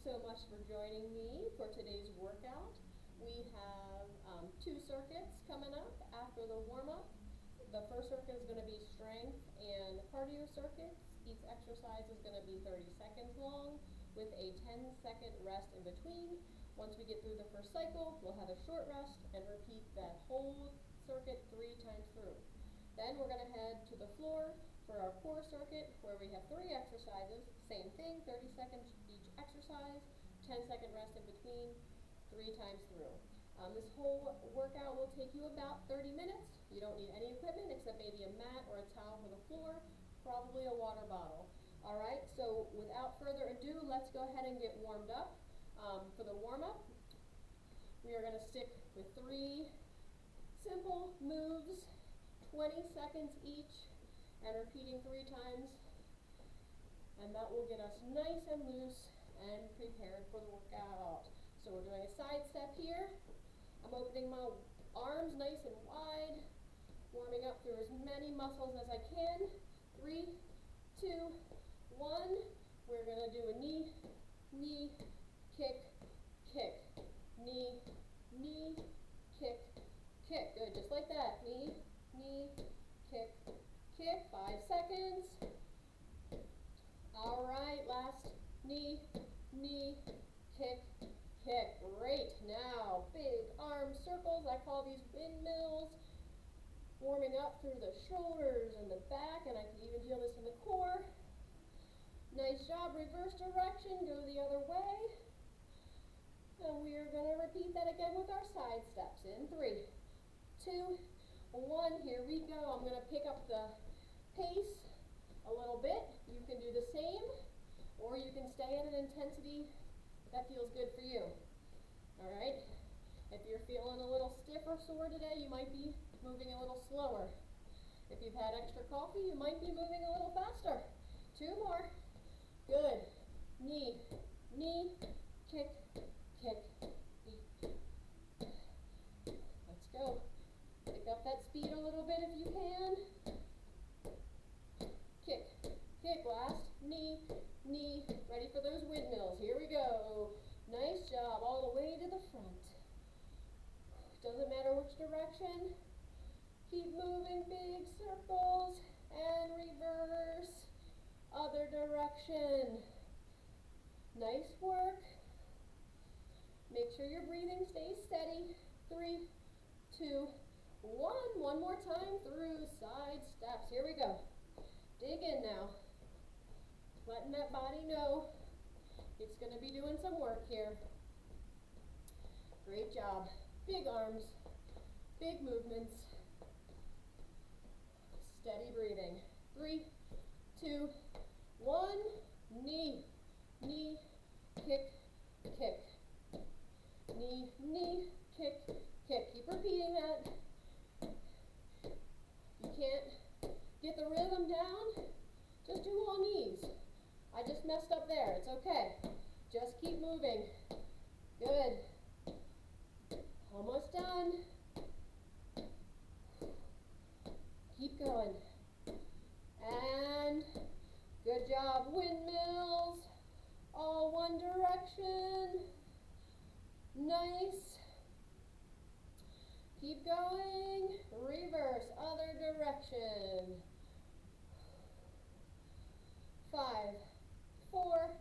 so much for joining me for today's workout. We have two circuits coming up after the warm-up. The first circuit is going to be strength and cardio circuits. Each exercise is going to be 30 seconds long with a 10-second rest in between. Once we get through the first cycle, we'll have a short rest and repeat that whole circuit 3 times through. Then we're going to head to the floor for our core circuit where we have 3 exercises. Same thing, 30 seconds each exercise, 10-second rest in between, 3 times through. This whole workout will take you about 30 minutes. You don't need any equipment except maybe a mat or a towel for the floor, probably a water bottle. All right, so without further ado, let's go ahead and get warmed up. For the warm-up, we are going to stick with 3 simple moves, 20 seconds each, and repeating 3 times. And that will get us nice and loose and prepared for the workout. So we're doing a side step here. I'm opening my arms nice and wide, warming up through as many muscles as I can. 3, 2, 1. We're going to do a knee, knee, kick, kick. Knee, knee, kick, kick. Good, just like that. Knee, knee, kick, kick. 5 seconds. All right, last knee, knee, kick, kick. Great. Now, big arm circles. I call these windmills. Warming up through the shoulders and the back, and I can even feel this in the core. Nice job. Reverse direction. Go the other way. And we are going to repeat that again with our side steps. In 3, 2, 1. Here we go. I'm going to pick up the pace a little bit. You can do the same, or you can stay at an intensity that feels good for you. All right? If you're feeling a little stiff or sore today, you might be moving a little slower. If you've had extra coffee, you might be moving a little faster. 2 more. Good. Knee, knee, kick, kick. Let's go. Pick up that speed a little bit if you can. Kick, kick. Last. Knee, knee. Ready for those windmills. Here we go. Nice job. All the way to the front. Doesn't matter which direction. Keep moving, big circles, and reverse. Other direction. Nice work. Make sure your breathing stays steady. 3, 2, 1. One more time through side steps. Here we go. Dig in now. Letting that body know it's going to be doing some work here. Great job. Big arms, big movements. Steady breathing. 3, 2, 1. Knee, knee, kick, kick. Knee, knee, kick, kick. Keep repeating that. You can't get the rhythm down, just do all knees. I just messed up there. It's okay. Just keep moving. Good. Almost done. Keep going. And good job. Windmills. All one direction. Nice. Keep going. Reverse. Other direction. 5, 4,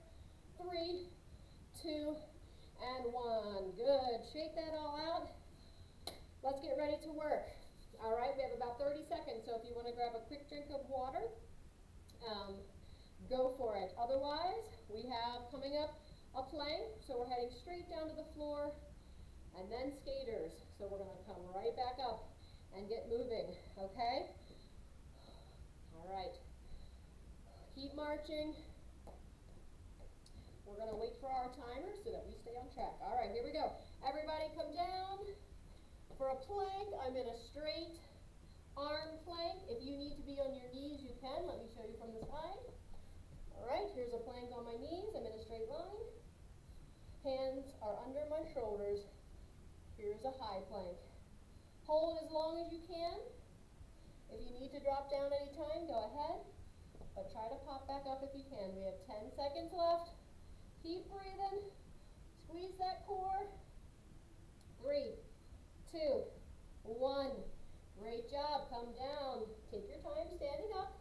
3, 2, and 1. Good. Shake that all out. Let's get ready to work. All right, we have about 30 seconds, so if you want to grab a quick drink of water, go for it. Otherwise, we have coming up a plank, so we're heading straight down to the floor, and then skaters. So we're going to come right back up and get moving, okay? All right. Keep marching. We're going to wait for our timer so that we stay on track. All right, here we go. Everybody come down. For a plank, I'm in a straight arm plank. If you need to be on your knees, you can. Let me show you from the side. All right, here's a plank on my knees. I'm in a straight line. Hands are under my shoulders. Here's a high plank. Hold as long as you can. If you need to drop down anytime, go ahead. But try to pop back up if you can. We have 10 seconds left. Keep breathing. Squeeze that core. 3, 2, 1. Great job. Come down. Take your time standing up.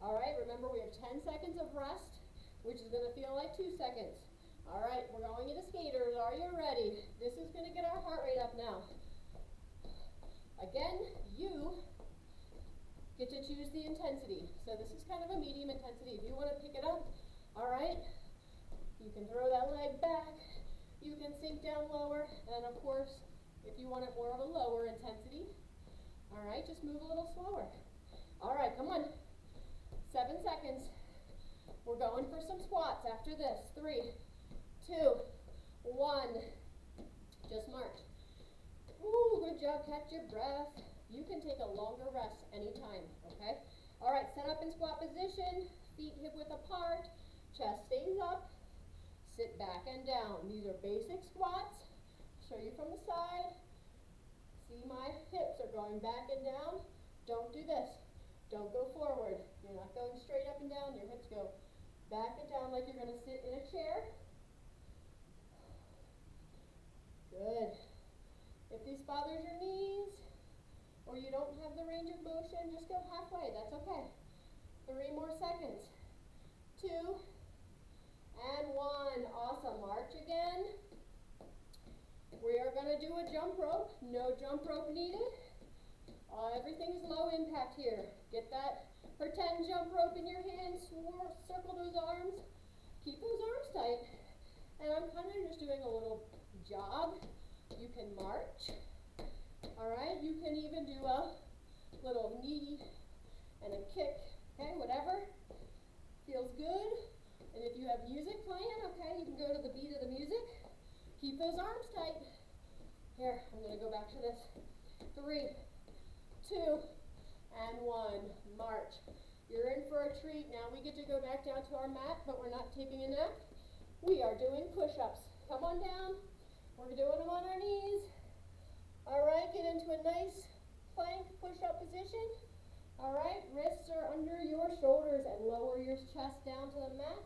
All right, remember we have 10 seconds of rest, which is going to feel like 2 seconds. All right, we're going into skaters. Are you ready? This is going to get our heart rate up now. Again, you get to choose the intensity. So this is kind of a medium intensity. If you want to pick it up, all right, you can throw that leg back. You can sink down lower. And of course, if you want it more of a lower intensity, all right, just move a little slower. All right, come on. 7 seconds. We're going for some squats after this. 3, 2, 1. Just march. Ooh, good job. Catch your breath. You can take a longer rest anytime, okay? All right, set up in squat position. Feet hip width apart. Chest stays up. Sit back and down. These are basic squats. Show you from the side. See, my hips are going back and down. Don't do this. Don't go forward. You're not going straight up and down. Your hips go back and down like you're going to sit in a chair. Good. If this bothers your knees, or you don't have the range of motion, just go halfway. That's okay. 3 more seconds. 2 and 1. Awesome. March again. We are going to do a jump rope. No jump rope needed. Everything's low impact here. Get that pretend jump rope in your hand. Circle those arms. Keep those arms tight. And I'm kind of just doing a little jog. You can march. All right. You can even do a little knee and a kick. Okay, whatever feels good. And if you have music playing, okay, you can go to the beat of the music. Keep those arms tight. Here, I'm going to go back to this. 3, 2, and 1. March. You're in for a treat. Now we get to go back down to our mat, but we're not taking a nap. We are doing push-ups. Come on down. We're doing them on our knees. All right, get into a nice plank push-up position. All right, wrists are under your shoulders and lower your chest down to the mat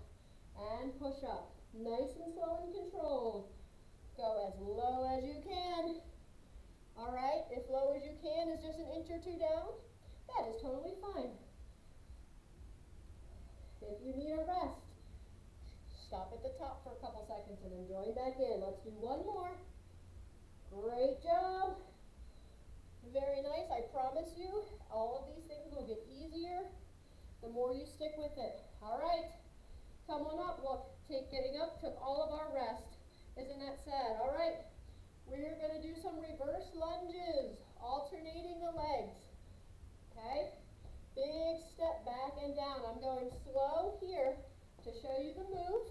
and push up. Nice and slow and controlled. Go as low as you can. All right, if low as you can is just an inch or 2 down, that is totally fine. If you need a rest, stop at the top for a couple seconds and then join back in. Let's do one more. Great job. Very nice. I promise you, all of these things will get easier the more you stick with it. All right, come on up. Look, getting up took all of our rest. Isn't that sad? All right, we're going to do some reverse lunges, alternating the legs. Okay, big step back and down. I'm going slow here to show you the move.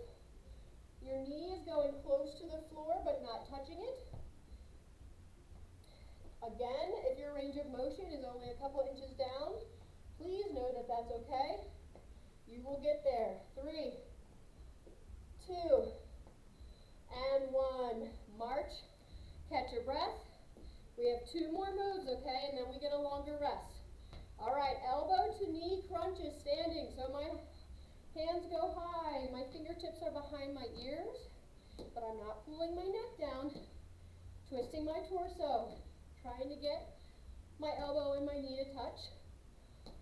Your knee is going close to the floor but not touching it. Again, if your range of motion is only a couple inches down, please know that that's okay. You will get there. 3, 2, and 1. March. Catch your breath. We have 2 more moves, okay, and then we get a longer rest. All right, elbow to knee crunches standing. So my hands go high. My fingertips are behind my ears, but I'm not pulling my neck down. Twisting my torso. Trying to get my elbow and my knee to touch.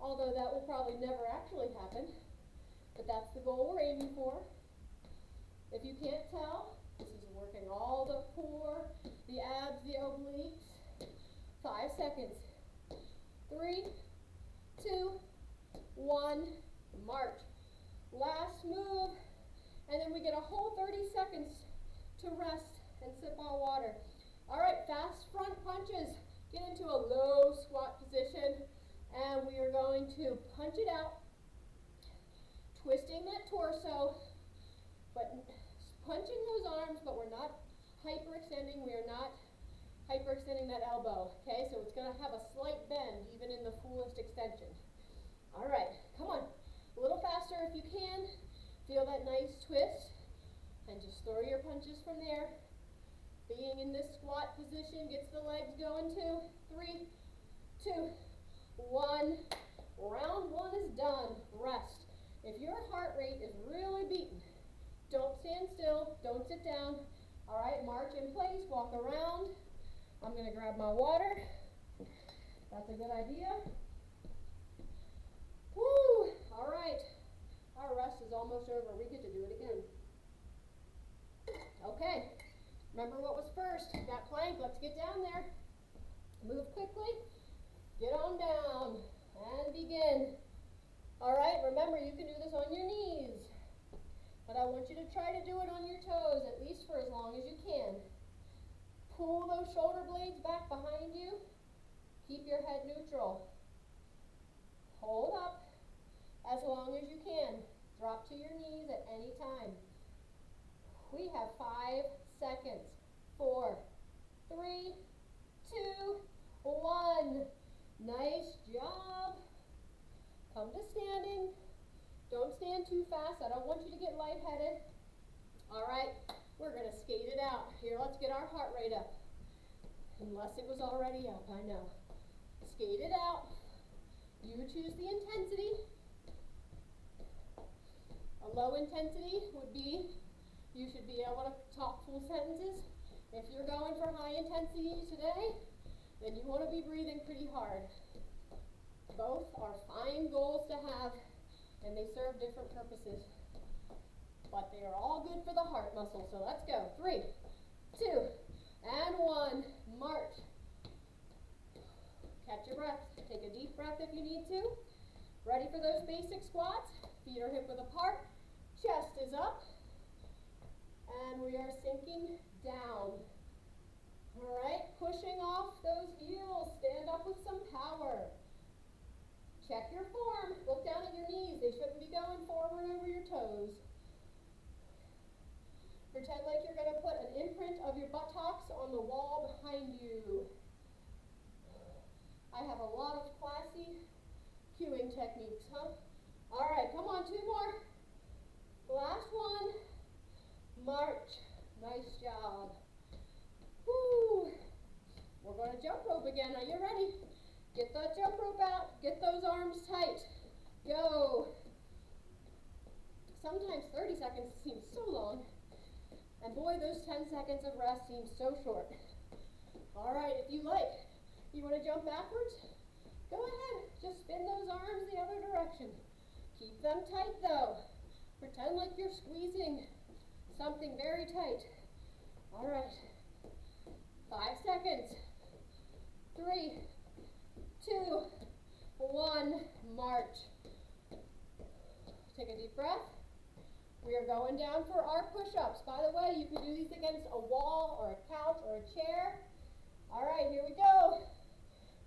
Although that will probably never actually happen, but that's the goal we're aiming for. If you can't tell, this is working all the core, the abs, the obliques. 5 seconds. 3, 2, 1, march. Last move, and then we get a whole 30 seconds to rest and sip on water. All right, fast front punches. Get into a low squat position, and we are going to punch it out, twisting that torso, but punching those arms, but we're not hyperextending. We are not hyperextending that elbow, okay? So it's going to have a slight bend, even in the fullest extension. All right, come on. A little faster if you can. Feel that nice twist, and just throw your punches from there. Being in this squat position gets the legs going too. 3, 2, 1. Round 1 is done. Rest. If your heart rate is really beaten, Don't stand still, don't sit down. All right, march in place, walk around. I'm gonna grab my water. That's a good idea. Woo, all right. Our rest is almost over. We get to do it again. Okay, remember what was first. That plank, let's get down there. Move quickly, get on down, and begin. All right, remember you can do this on your knees, but I want you to try to do it on your toes, at least for as long as you can. Pull those shoulder blades back behind you. Keep your head neutral. Hold up as long as you can. Drop to your knees at any time. We have 5 seconds. 4, 3, 2, 1. Nice job. Come to standing. Don't stand too fast. I don't want you to get lightheaded. All right, we're going to skate it out. Here, let's get our heart rate up. Unless it was already up, I know. Skate it out. You choose the intensity. A low intensity would be, you should be able to talk full sentences. If you're going for high intensity today, then you want to be breathing pretty hard. Both are fine goals to have, and they serve different purposes. But they are all good for the heart muscle, so let's go. 3, 2, and 1. March. Catch your breath. Take a deep breath if you need to. Ready for those basic squats? Feet are hip width apart. Chest is up. And we are sinking down. All right, pushing off those heels. Stand up with some power. Check your form. Look down at your knees. They shouldn't be going forward over your toes. Pretend like you're going to put an imprint of your buttocks on the wall behind you. I have a lot of classy cueing techniques, huh? All right, come on, 2 more. Last one. March. Nice job. Woo. We're going to jump rope again. Are you ready? Get that jump rope out. Get those arms tight. Go. Sometimes 30 seconds seems so long. And boy, those 10 seconds of rest seem so short. All right, if you like, you want to jump backwards? Go ahead. Just spin those arms the other direction. Keep them tight though. Pretend like you're squeezing something very tight. All right. 5 seconds. 3, 2, 1. March. Take a deep breath. We are going down for our push-ups. By the way, you can do these against a wall or a couch or a chair. All right, here we go.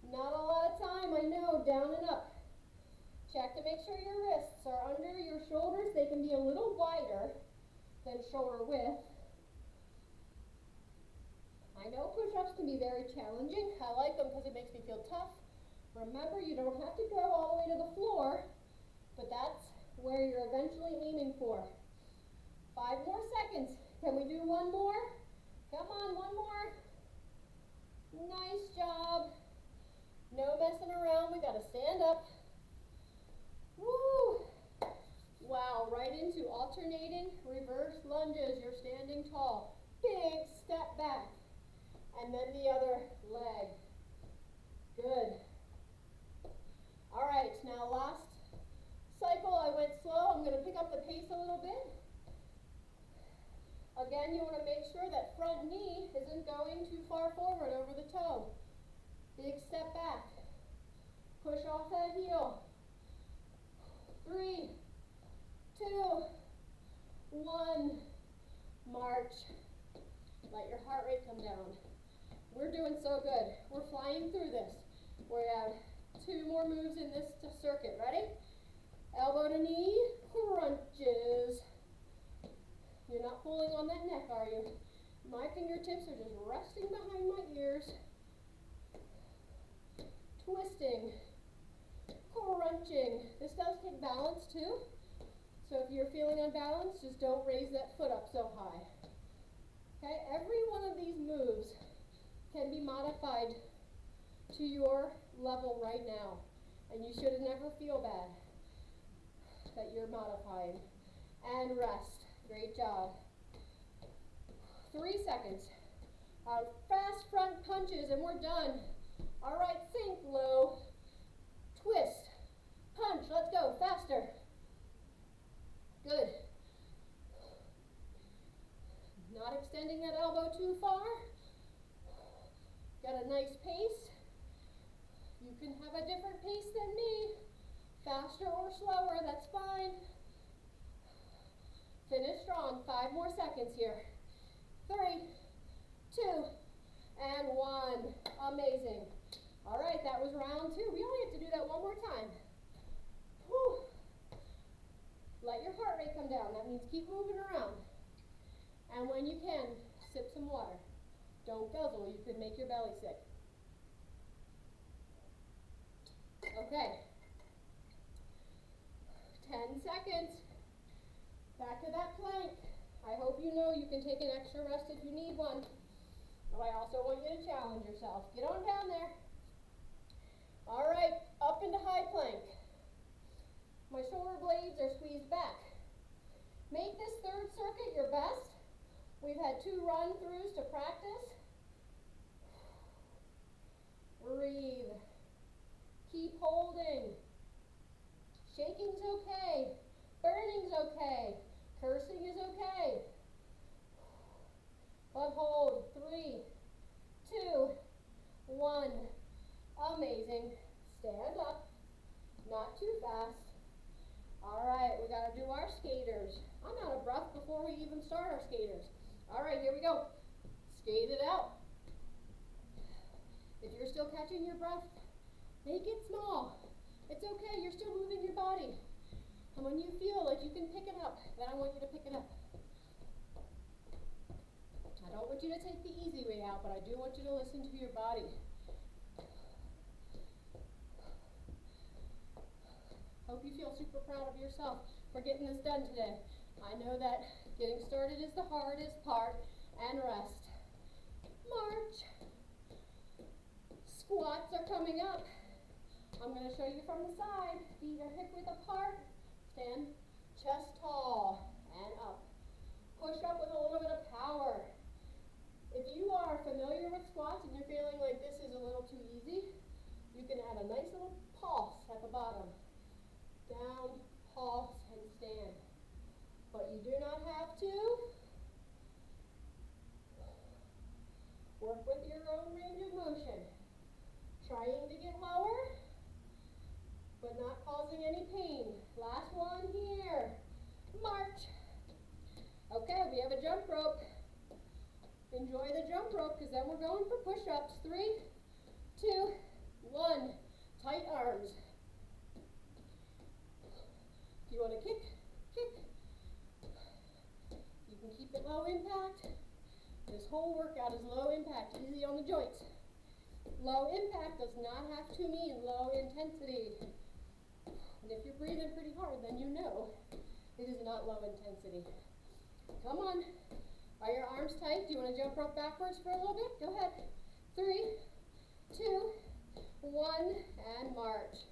Not a lot of time, I know, down and up. Check to make sure your wrists are under your shoulders. They can be a little wider than shoulder width. I know push-ups can be very challenging. I like them because it makes me feel tough. Remember, you don't have to go all the way to the floor, but that's where you're eventually aiming for. 5 more seconds. Can we do 1 more? Come on, 1 more. Nice job. No messing around. We got to stand up. Woo! Wow, right into alternating reverse lunges. You're standing tall. Big step back. And then the other leg. Good. All right, now last cycle I went slow. I'm going to pick up the pace a little bit. Again, you want to make sure that front knee isn't going too far forward over the toe. Big step back. Push off that heel. 3, 2, 1. March. Let your heart rate come down. We're doing so good. We're flying through this. We have 2 more moves in this circuit. Ready? Elbow to knee, crunches. You're not pulling on that neck, are you? My fingertips are just resting behind my ears. Twisting, crunching. This does take balance too. So if you're feeling unbalanced, just don't raise that foot up so high. Okay, every one of these moves can be modified to your level right now. And you should never feel bad that you're modifying. And rest. Great job. 3 seconds. Fast front punches and we're done. All right, sink low, twist, punch, let's go, faster. Good. Not extending that elbow too far. Got a nice pace. You can have a different pace than me. Faster or slower, that's fine. Finish strong, 5 more seconds here. 3, 2, and 1. Amazing. All right, that was round 2. We only have to do that one more time. Whew. Let your heart rate come down. That means keep moving around. And when you can, sip some water. Don't guzzle, you could make your belly sick. Okay. 10 seconds. Back to that plank. I hope you know you can take an extra rest if you need one. But I also want you to challenge yourself. Get on down there. All right, up into high plank. My shoulder blades are squeezed back. Make this third circuit your best. We've had 2 run-throughs to practice. Breathe. Keep holding. Shaking's okay. Burning's okay. Cursing is okay. But hold. 3, 2, 1. Amazing. Stand up. Not too fast. All right, we got to do our skaters. I'm out of breath before we even start our skaters. All right, here we go. Skate it out. If you're still catching your breath, make it small. It's okay, you're still moving your body. And when you feel like you can pick it up, then I want you to pick it up. I don't want you to take the easy way out, but I do want you to listen to your body. Hope you feel super proud of yourself for getting this done today. I know that getting started is the hardest part, and rest. March. Squats are coming up. I'm going to show you from the side. Feet are hip width apart. Stand chest tall and up. Push up with a little bit of power. If you are familiar with squats and you're feeling like this is a little too easy, you can add a nice little pulse at the bottom. Down, pulse, and stand. But you do not have to. Work with your own range of motion. Trying to get lower, but not causing any pain. Last one here. March. Okay, we have a jump rope. Enjoy the jump rope because then we're going for push-ups. 3, 2, 1. Tight arms. If you want to kick, kick. You can keep it low impact. This whole workout is low impact, easy on the joints. Low impact does not have to mean low intensity. And if you're breathing pretty hard, then you know it is not low intensity. Come on. Are your arms tight? Do you want to jump rope backwards for a little bit? Go ahead. 3, 2, 1, and march.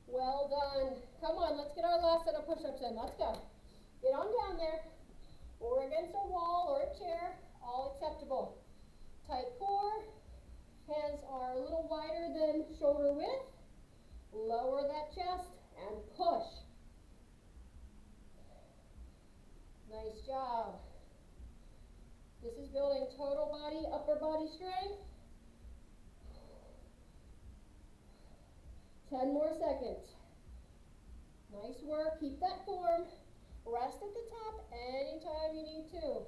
Well done. Come on, let's get our last set of push-ups in. Let's go. Get on down there, or against a wall or a chair, all acceptable. Tight core. Hands are a little wider than shoulder width. Lower that chest and push. Nice job. This is building total body, upper body strength. 10 more seconds. Nice work. Keep that form. Rest at the top anytime you need to.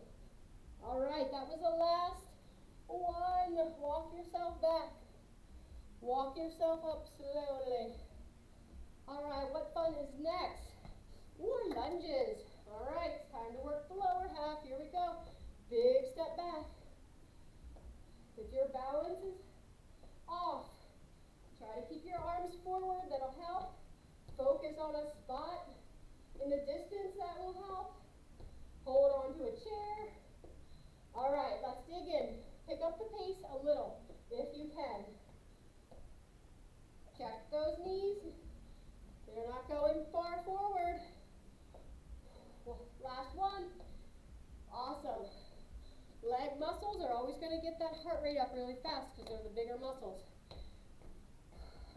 All right, that was the last one. Walk yourself back. Walk yourself up slowly. All right, what fun is next? More lunges. All right, it's time to work the lower half. Here we go. Big step back. If your balance is off, try to keep your arms forward. That'll help. Focus on a spot in the distance. That will help. Hold on to a chair. All right, let's dig in. Pick up the pace a little, if you can. Check those knees. They're not going far forward. Last one. gonna get that heart rate up really fast because they're the bigger muscles.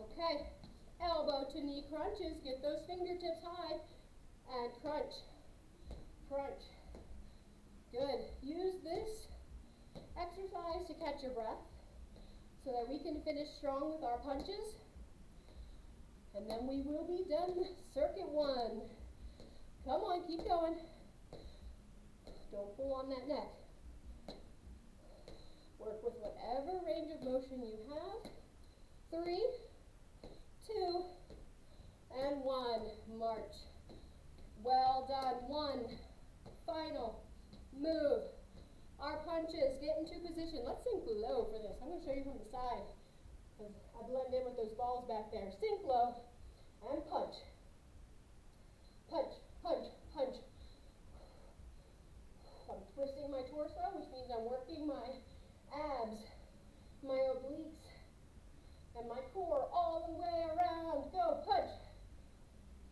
Okay, elbow to knee crunches. Get those fingertips high and crunch, crunch. Good. Use this exercise to catch your breath so that we can finish strong with our punches. And then we will be done circuit 1. Come on, keep going. Don't pull on that neck. Work with whatever range of motion you have. 3, 2, and 1. March. Well done. 1. Final. Move. Our punches. Get into position. Let's sink low for this. I'm going to show you from the side because I blend in with those balls back there. Sink low and punch. Punch, punch, punch. I'm twisting my torso, which means I'm working my abs, my obliques, and my core all the way around. Go, punch.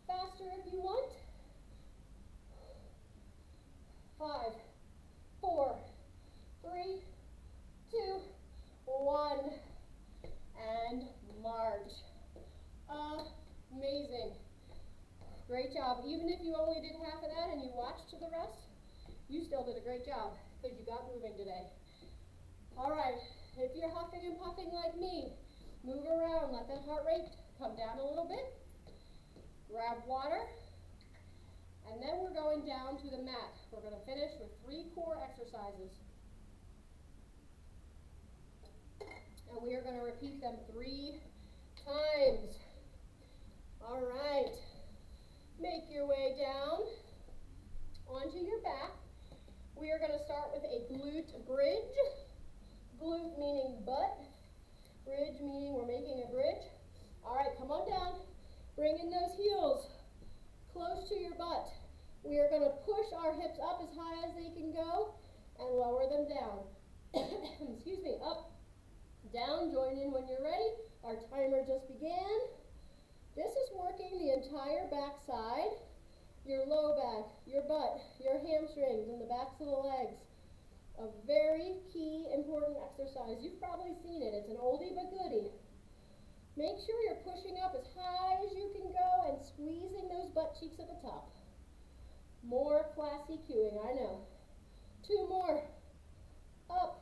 Faster if you want. 5, 4, 3, 2, 1, and march. Amazing. Great job. Even if you only did half of that and you watched to the rest, you still did a great job because you got moving today. All right, if you're huffing and puffing like me, move around, let that heart rate come down a little bit. Grab water, and then we're going down to the mat. We're going to finish with 3 core exercises. And we are going to repeat them 3 times. All right. Make your way down onto your back. We are going to start with a glute bridge. Glute meaning butt. Bridge meaning we're making a bridge. All right, come on down. Bring in those heels close to your butt. We are going to push our hips up as high as they can go and lower them down. Excuse me, up, down, join in when you're ready. Our timer just began. This is working the entire back side, your low back, your butt, your hamstrings, and the backs of the legs. A very key, important exercise. You've probably seen it. It's an oldie but goodie. Make sure you're pushing up as high as you can go and squeezing those butt cheeks at the top. More classy cueing, I know. 2 more. Up.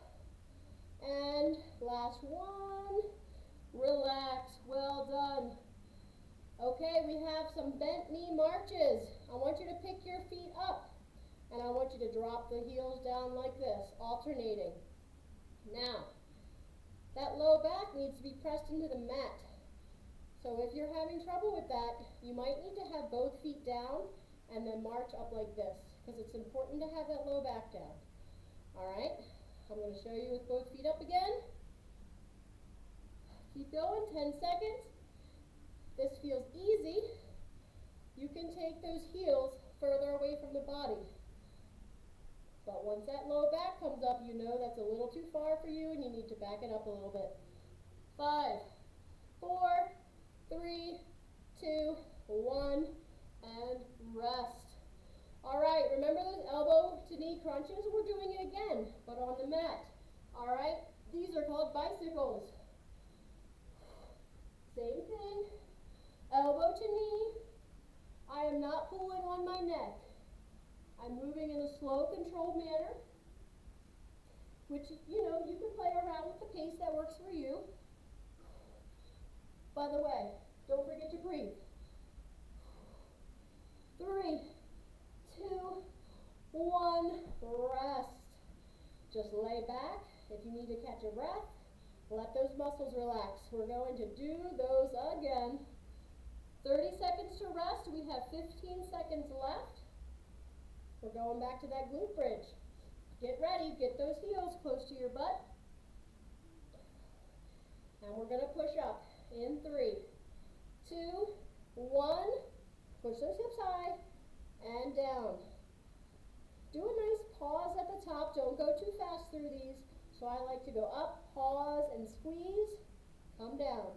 And last one. Relax. Well done. Okay, we have some bent knee marches. I want you to pick your feet up, and I want you to drop the heels down like this, alternating. Now, that low back needs to be pressed into the mat. So if you're having trouble with that, you might need to have both feet down and then march up like this, because it's important to have that low back down. All right, I'm going to show you with both feet up again. Keep going, 10 seconds. This feels easy. You can take those heels further away from the body. But once that low back comes up, you know that's a little too far for you and you need to back it up a little bit. 5, 4, 3, 2, 1, and rest. All right, remember those elbow to knee crunches? We're doing it again, but on the mat. All right, these are called bicycles. Same thing. Elbow to knee. I am not pulling on my neck. I'm moving in a slow, controlled manner, which, you know, you can play around with the pace that works for you. By the way, don't forget to breathe. 3, 2, 1, rest. Just lay back. If you need to catch your breath, let those muscles relax. We're going to do those again. 30 seconds to rest. We have 15 seconds left. We're going back to that glute bridge. Get ready. Get those heels close to your butt. And we're going to push up in 3, 2, 1. Push those hips high and down. Do a nice pause at the top. Don't go too fast through these. So I like to go up, pause, and squeeze. Come down.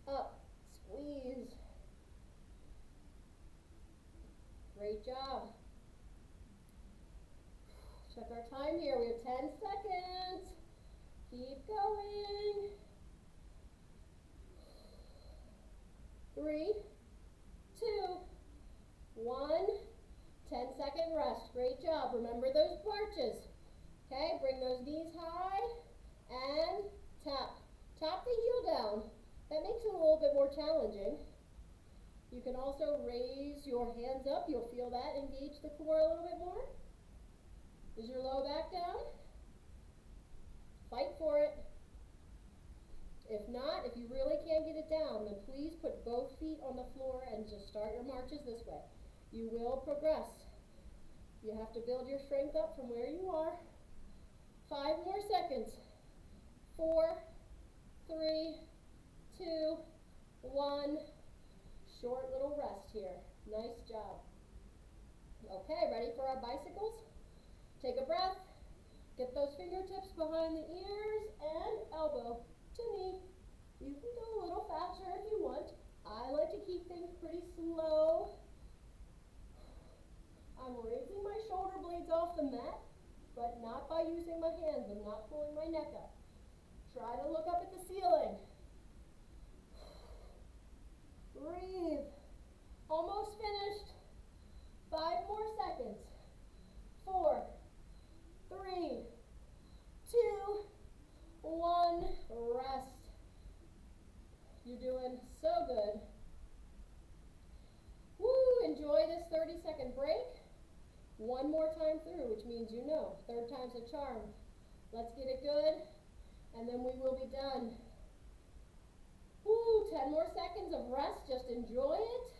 Up, squeeze. Great job. Check our time here. We have 10 seconds. Keep going. 3, 2, 1. 10-second rest. Great job. Remember those marches. Okay, bring those knees high and tap. Tap the heel down. That makes it a little bit more challenging. You can also raise your hands up. You'll feel that engage the core a little bit more. Is your low back down? Fight for it. If not, if you really can't get it down, then please put both feet on the floor and just start your marches this way. You will progress. You have to build your strength up from where you are. 5 more seconds. 4, 3, 2, 1. Short little rest here. Nice job. Okay, ready for our bicycles? Take a breath. Get those fingertips behind the ears and elbow to knee. You can go a little faster if you want. I like to keep things pretty slow. I'm raising my shoulder blades off the mat, but not by using my hands. I'm not pulling my neck up. Try to look up at the ceiling. Breathe. Almost finished. 5 more seconds. 4, 3, 2, 1. Rest. You're doing so good. Woo, enjoy this 30-second break. One more time through, which means you know, 3rd time's a charm. Let's get it good, and then we will be done. Woo, 10 more seconds of rest, just enjoy it.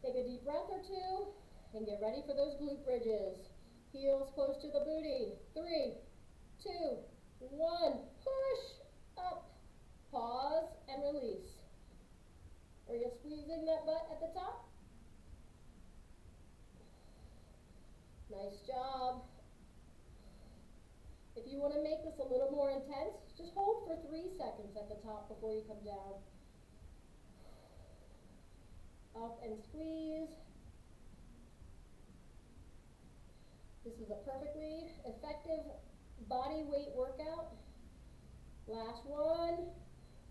Take a deep breath or two, and get ready for those glute bridges. Heels close to the booty. 3, 2, 1, push up, pause, and release. Are you squeezing that butt at the top? Nice job. If you want to make this a little more intense, just hold for 3 seconds at the top before you come down. Up and squeeze. This is a perfectly effective body weight workout. Last one.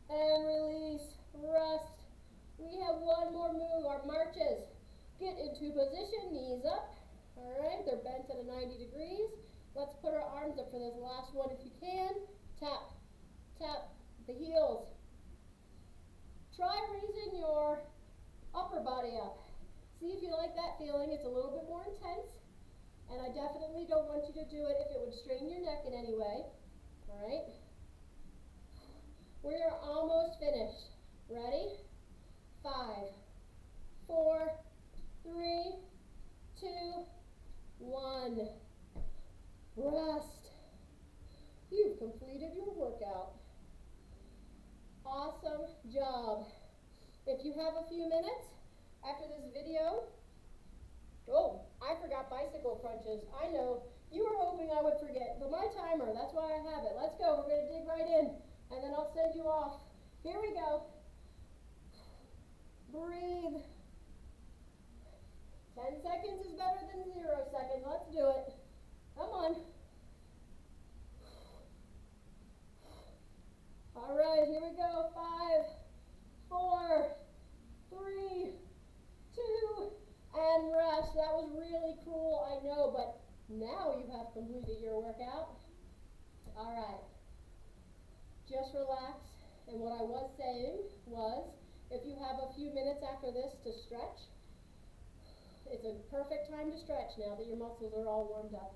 And release. Rest. We have one more move, our marches. Get into position, knees up. All right, they're bent at a 90 degrees. Let's put our arms up for this last one if you can. Tap, tap the heels. Try raising your upper body up. See if you like that feeling. It's a little bit more intense. And I definitely don't want you to do it if it would strain your neck in any way. All right? We're almost finished. Ready? 5, 4, 3, 2, 1. Rest. You've completed your workout. Awesome job. If you have a few minutes after this video, oh, I forgot bicycle crunches. I know you were hoping I would forget, but my timer, that's why I have it. Let's go. We're going to dig right in, and then I'll send you off. Here we go. Breathe. 10 seconds is better than 0 seconds. Let's do it. Come on. All right, here we go. 5, 4, 3, 2, and rest. That was really cool, I know, but now you have completed your workout. All right. Just relax. And what I was saying was, if you have a few minutes after this to stretch, it's a perfect time to stretch now that your muscles are all warmed up.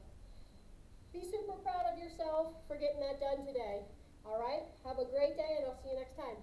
Be super proud of yourself for getting that done today. All right? Have a great day, and I'll see you next time.